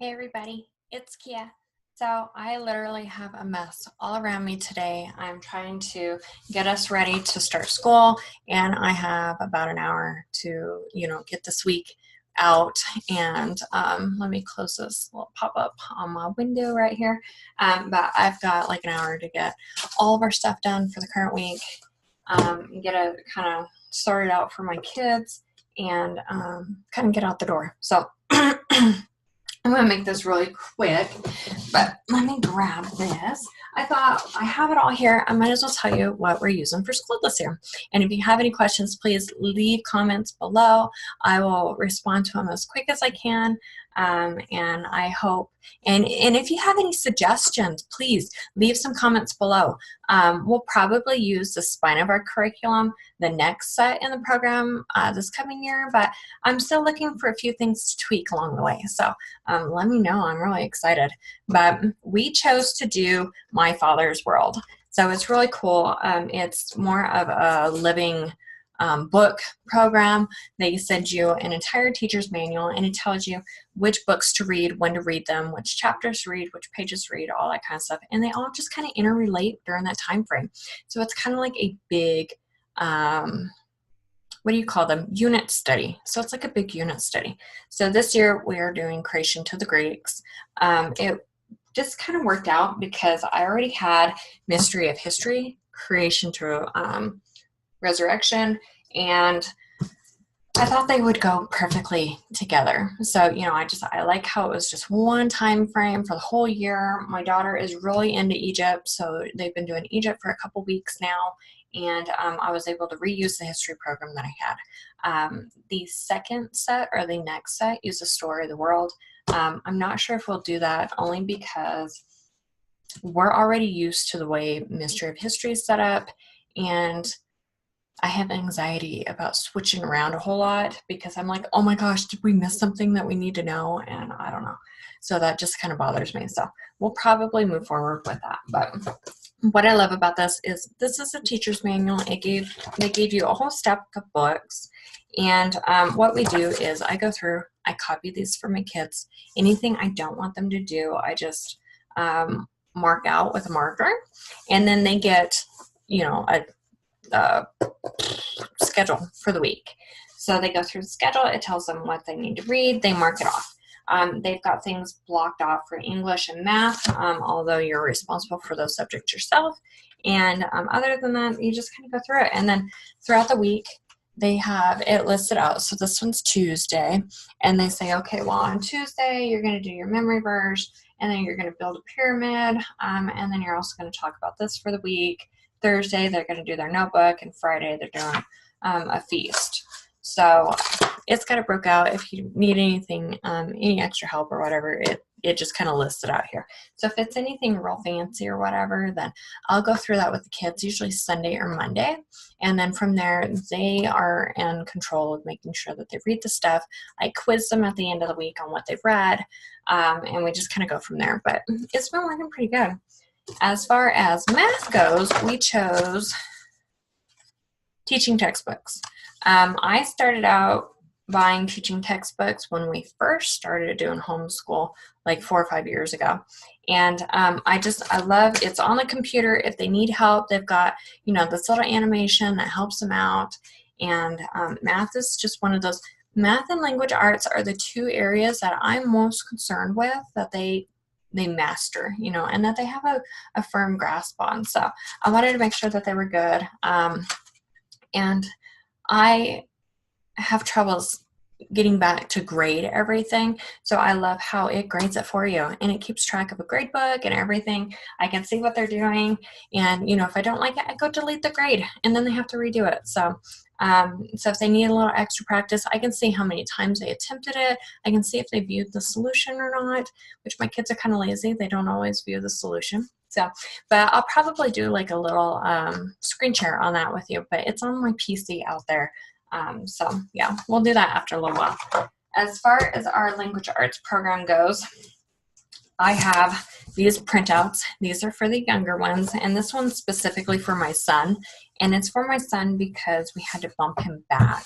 Hey everybody, it's Kia. So I literally have a mess all around me today. I'm trying to get us ready to start school, and I have about an hour to, get this week out. And let me close this little pop-up on my window right here. But I've got like an hour to get all of our stuff done for the current week, and get it kind of sorted out for my kids, and kind of get out the door. So I'm going to make this really quick, but let me grab this. I thought I have it all here. I might as well tell you what we're using for school this year. And if you have any questions, please leave comments below. I will respond to them as quick as I can. And I hope, and if you have any suggestions, please leave some comments below. We'll probably use the spine of our curriculum, the next set in the program this coming year, but I'm still looking for a few things to tweak along the way. So let me know. I'm really excited. But we chose to do My Father's World. So it's really cool. It's more of a living book program. They send you an entire teacher's manual, and it tells you which books to read, when to read them, which chapters to read, which pages to read, all that kind of stuff. And they all just kind of interrelate during that time frame. So it's kind of like a big what do you call them? Unit study. So it's like a big unit study. So this year we are doing Creation to the Greeks. It just kind of worked out because I already had Mystery of History, Creation to Resurrection, and I thought they would go perfectly together. So, I like how it was just one time frame for the whole year. My daughter is really into Egypt, so they've been doing Egypt for a couple weeks now, and I was able to reuse the history program that I had. The second set, or the next set, is a story of the world. I'm not sure if we'll do that, only because we're already used to the way Mystery of History is set up, and I have anxiety about switching around a whole lot because I'm like, oh my gosh, did we miss something that we need to know? And I don't know. So that just kind of bothers me. So we'll probably move forward with that. But what I love about this is a teacher's manual. They gave you a whole stack of books. And what we do is I go through, I copy these for my kids. Anything I don't want them to do, I just mark out with a marker. And then they get, a schedule for the week. So they go through the schedule. It tells them what they need to read. They mark it off. They've got things blocked off for English and math, although you're responsible for those subjects yourself. And other than that, you just kind of go through it. And then throughout the week, they have it listed out. So this one's Tuesday, and they say, okay, well, on Tuesday, you're going to do your memory verse, and then you're going to build a pyramid, and then you're also going to talk about this for the week. Thursday, they're going to do their notebook, and Friday, they're doing a feast. So it's kind of broke out. If you need anything, any extra help or whatever, it just kind of lists it out here. So if it's anything real fancy or whatever, then I'll go through that with the kids, usually Sunday or Monday. And then from there, they are in control of making sure that they read the stuff. I quiz them at the end of the week on what they've read, and we just kind of go from there. But it's been working pretty good. As far as math goes, we chose teaching textbooks. I started out buying teaching textbooks when we first started doing homeschool like 4 or 5 years ago. And I love, it's on the computer. If they need help, they've got, this little animation that helps them out. And math is just one of those. Math and language arts are the two areas that I'm most concerned with that they master, and that they have a firm grasp on. So I wanted to make sure that they were good. And I have troubles getting back to grade everything. So I love how it grades it for you, and it keeps track of a grade book and everything. I can see what they're doing. And, if I don't like it, I go delete the grade, and then they have to redo it. So if they need a little extra practice, I can see how many times they attempted it. I can see if they viewed the solution or not, which my kids are kind of lazy. They don't always view the solution. So, but I'll probably do like a little screen share on that with you, but it's on my PC out there. So yeah, we'll do that after a little while. As far as our language arts program goes, I have these printouts. These are for the younger ones, and this one's specifically for my son. And it's for my son because we had to bump him back.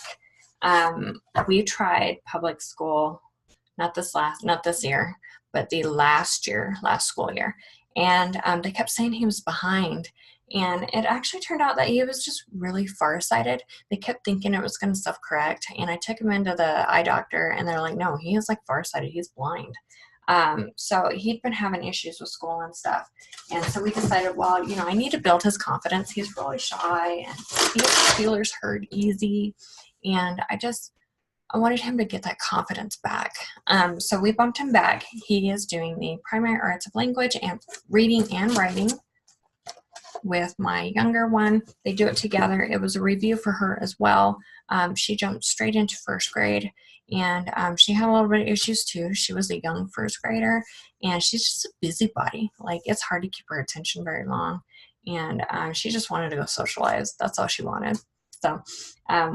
We tried public school not this year, but the last school year. And they kept saying he was behind. And it actually turned out that he was just really farsighted. They kept thinking it was going to self-correct. And I took him into the eye doctor, and they're like, no, he is like farsighted. He's blind. So he'd been having issues with school and stuff. And so we decided, well, I need to build his confidence. He's really shy, and he gets feelers hurt easy. And I wanted him to get that confidence back. So we bumped him back. He is doing the primary arts of language and reading and writing with my younger one. They do it together. It was a review for her as well. She jumped straight into first grade, and she had a little bit of issues too. She was a young first grader, and she's just a busybody. Like, it's hard to keep her attention very long, and she just wanted to go socialize. That's all she wanted. So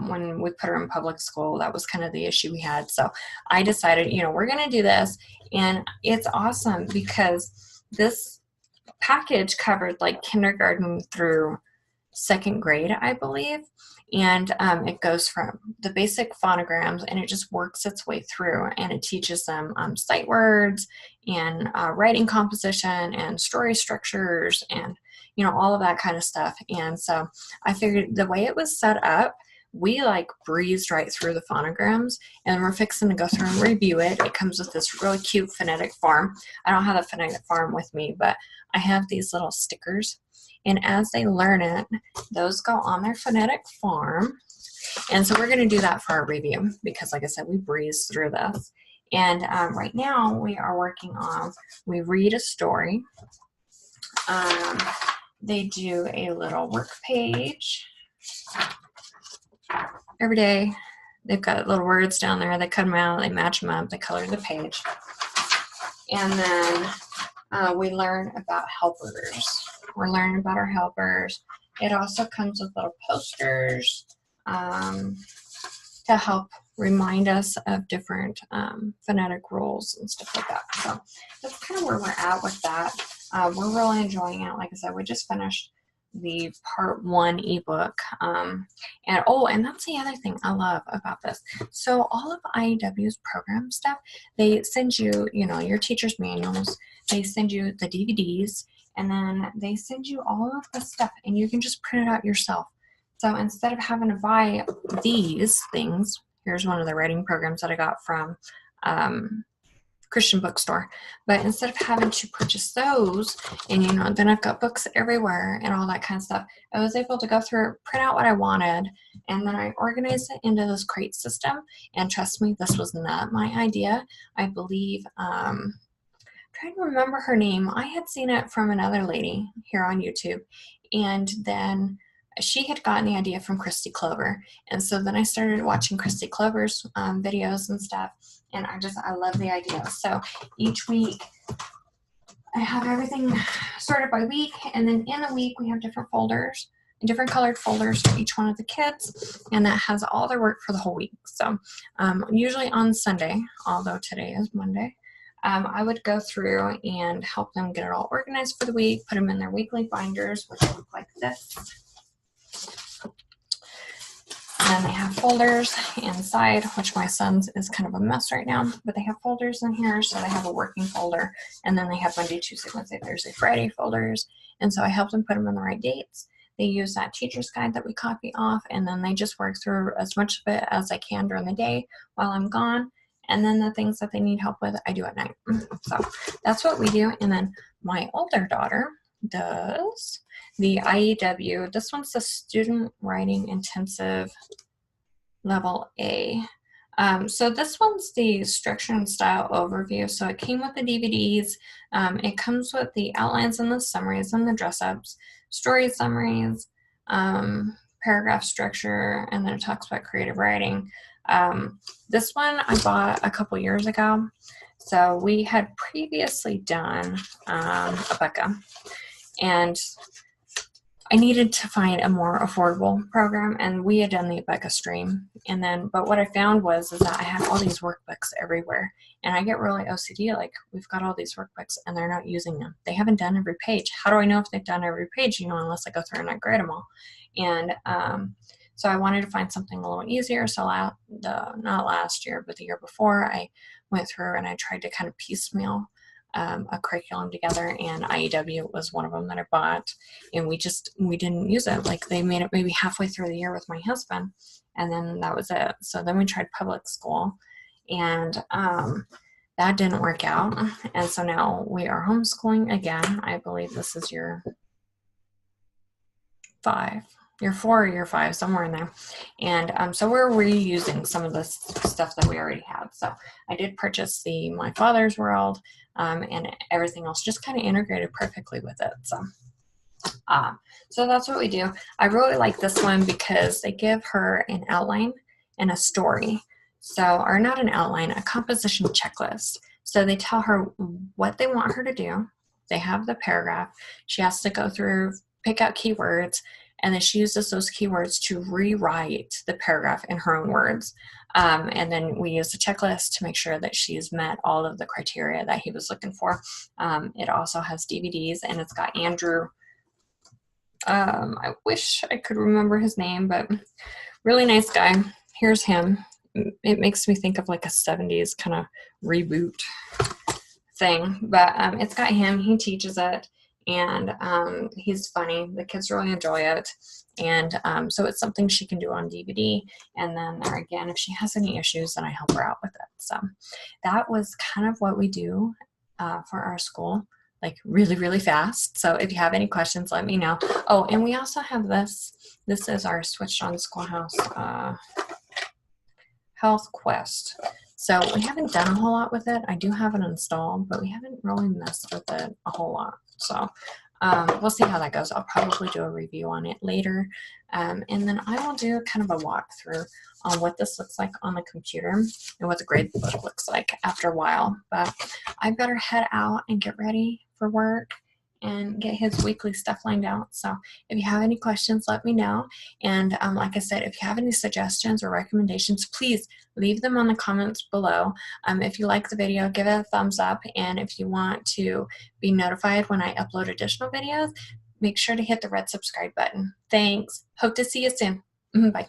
when we put her in public school, that was kind of the issue we had. So I decided, we're going to do this, and it's awesome because this package covered like kindergarten through second grade, I believe. And it goes from the basic phonograms, and it just works its way through, and it teaches them sight words and writing composition and story structures and all of that kind of stuff. And so I figured the way it was set up, we like breezed right through the phonograms, and we're fixing to go through and review it. It comes with this really cute phonetic form. I don't have the phonetic form with me, but I have these little stickers, and as they learn it, those go on their phonetic form. And so we're going to do that for our review because, like I said, we breezed through this. And right now we are working on, we read a story. They do a little work page every day. They've got little words down there. They cut them out, they match them up, they color the page. And then we learn about helpers. We're learning about our helpers. It also comes with little posters to help remind us of different phonetic rules and stuff like that. So that's kind of where we're at with that. We're really enjoying it. Like I said, we just finished the part 1 ebook. And that's the other thing I love about this. So all of IEW's program stuff, they send you, your teacher's manuals, they send you the DVDs, and then they send you all of the stuff, and you can just print it out yourself. So instead of having to buy these things, here's one of the writing programs that I got from Christian bookstore. But instead of having to purchase those, and then I've got books everywhere and all that kind of stuff, I was able to go through, print out what I wanted, and then I organized it into this crate system. And trust me, this was not my idea. I believe, I'm trying to remember her name. I had seen it from another lady here on YouTube, and then she had gotten the idea from Christy Clover. And so then I started watching Christy Clover's videos and stuff, and I love the idea. So each week I have everything sorted by week, and then in a week we have different folders, different colored folders for each one of the kids, and that has all their work for the whole week. So usually on Sunday, although today is Monday, I would go through and help them get it all organized for the week, put them in their weekly binders, which look like this. And then they have folders inside, which my son's is kind of a mess right now, but they have folders in here. So they have a working folder, and then they have Monday, Tuesday, Wednesday, Thursday, Friday folders. And so I help them put them in the right dates. They use that teacher's guide that we copy off, and then they just work through as much of it as I can during the day while I'm gone. And then the things that they need help with, I do at night. So that's what we do. And then my older daughter does the IEW. This one's the Student Writing Intensive Level A. So this one's the structure and style overview. So it came with the DVDs. It comes with the outlines and the summaries and the dress-ups, story summaries, paragraph structure, and then it talks about creative writing. This one I bought a couple years ago. So we had previously done Abeka, and I needed to find a more affordable program, and we had done the Abeka Stream. And then, but what I found was that I had all these workbooks everywhere, and I get really OCD. Like, we've got all these workbooks, and they're not using them. They haven't done every page. How do I know if they've done every page? Unless I go through and I grade them all. And so I wanted to find something a little easier. So not last year, but the year before, I went through and I tried to kind of piecemeal a curriculum together, and IEW was one of them that I bought, and we didn't use it. Like, they made it maybe halfway through the year with my husband, and then that was it. So then we tried public school, and that didn't work out, and so now we are homeschooling again. I believe this is year 5, year 4 or year 5, somewhere in there. And so we're reusing some of the stuff that we already had. So I did purchase the My Father's World, and everything else just kind of integrated perfectly with it. So that's what we do. I really like this one because they give her an outline and a story. So, or not an outline, a composition checklist. So they tell her what they want her to do. They have the paragraph. She has to go through, pick out keywords, and then she uses those keywords to rewrite the paragraph in her own words. And then we use the checklist to make sure that she's met all of the criteria that he was looking for. It also has DVDs, and it's got Andrew. I wish I could remember his name, but really nice guy. Here's him. It makes me think of like a 70s kind of reboot thing, but it's got him. He teaches it, and he's funny. The kids really enjoy it, and so it's something she can do on DVD. And then again, if she has any issues, then I help her out with it. So that was kind of what we do for our school, like really, really fast. So if you have any questions, let me know. Oh, and we also have this. This is our Switched On Schoolhouse Health Quest. So we haven't done a whole lot with it. I do have it installed, but we haven't really messed with it a whole lot. So we'll see how that goes. I'll probably do a review on it later. And then I will do kind of a walkthrough on what this looks like on the computer and what the grade book looks like after a while. But I better head out and get ready for work and get his weekly stuff lined out. So if you have any questions, let me know. And like I said, if you have any suggestions or recommendations, please leave them on the comments below. If you like the video, give it a thumbs up. And if you want to be notified when I upload additional videos, make sure to hit the red subscribe button. Thanks. Hope to see you soon. Bye.